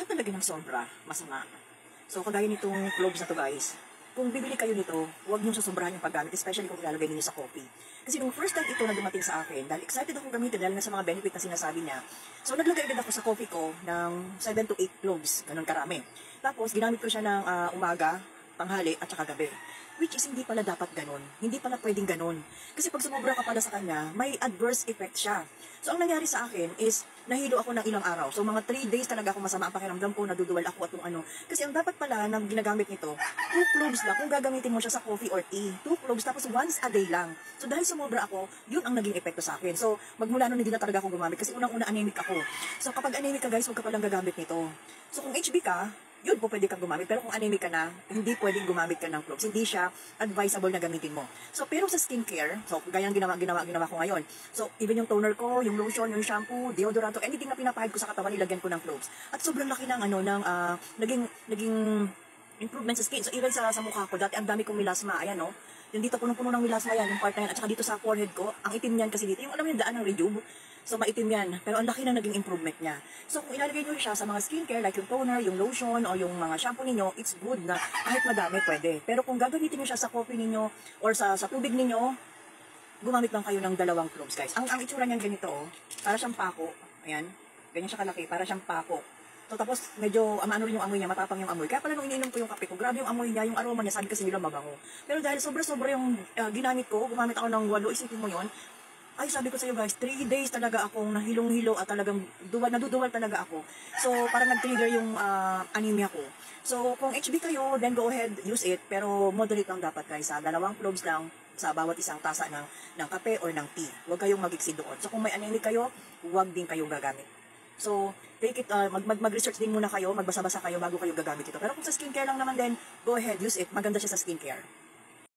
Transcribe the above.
Pag talaga ng sobra, masama. So, kagaya nitong cloves na to guys, kung bibili kayo nito, huwag niyong susobrahan yung paggamit, especially kung ilalagay niyo sa coffee. Kasi nung first time ito na dumating sa akin, dahil excited akong gamitin dahil nga sa mga benefit na sinasabi niya, so naglagay agad ako sa coffee ko ng 7 to 8 cloves, ganun karami. Tapos, ginamit ko siya ng umaga, tanghali, at saka gabi. Which is hindi pala dapat ganun. Hindi pala pwedeng ganun. Kasi pag sumobra ka pala sa kanya, may adverse effect siya. So, ang nangyari sa akin is, nahilo ako ng ilang araw. So, mga 3 days talaga ako masama ang pakiramdam ko, naduduwal ako at ano. Kasi ang dapat pala na ginagamit nito, 2 cloves lang kung gagamitin mo siya sa coffee or tea. 2 cloves, tapos once a day lang. So, dahil sumobra ako, yun ang naging epekto sa akin. So, magmula nun hindi na talaga ako gumamit kasi unang-una anemic ako. So, kapag anemic ka guys, huwag ka palang gagamit nito. So, kung HB ka, yun po pwede kang gumamit. Pero kung anemic ka na, hindi pwedeng gumamit ka ng cloves. Hindi siya advisable na gamitin mo. So, pero sa skincare, so, gaya ang ginawa ko ngayon. So, even yung toner ko, yung lotion, yung shampoo, deodorant, anything na pinapahid ko sa katawan, ilagyan ko ng cloves. At sobrang laki ng, naging improvement sa skin. So, even sa mukha ko, dati ang dami kong melasma. Ayan, no? Yung dito, punong-puno ng melasma yan, yung part na yan. At saka dito sa forehead ko, ang itim niyan kasi dito. Yung alam mo yung daan ng rejuve. So, maitim yan. Pero ang laki na naging improvement niya. So, kung ilalagay nyo siya sa mga skincare, like yung toner, yung lotion, o yung mga shampoo ninyo, it's good na kahit madami, pwede. Pero kung gagamitin nyo siya sa coffee ninyo, or sa tubig ninyo, gumamit lang kayo ng 2 cloves, guys. Ang itsura niyan ganito, oh. Para siyang pako. Ayan. Ganyan siya kalaki. Para siyang pako. So, tapos, medyo, ano rin yung amoy niya, matapang yung amoy. Kaya pala nung iniinom ko yung kape ko, grabe yung amoy niya, yung aroma niya, sabi kasi nila mabango. Pero dahil sobra-sobra yung ginamit ko, gumamit ako ng 8, isipin mo yon. Ay, sabi ko sa iyo guys, 3 days talaga akong nahilong-hilo at talagang naduduwal talaga ako. So, parang nag-trigger yung anemia ko. So, kung HB kayo, then go ahead, use it. Pero moderate lang dapat guys, 2 cloves lang sa bawat isang tasa ng kape or ng tea. Huwag kayong mag-exceed doon. So, kung may anemic kayo, huwag din kayong gagamit. So, take it, mag-research din muna kayo, magbasa-basa kayo bago kayo gagamit ito. Pero kung sa skincare lang naman din, go ahead, use it. Maganda siya sa skincare.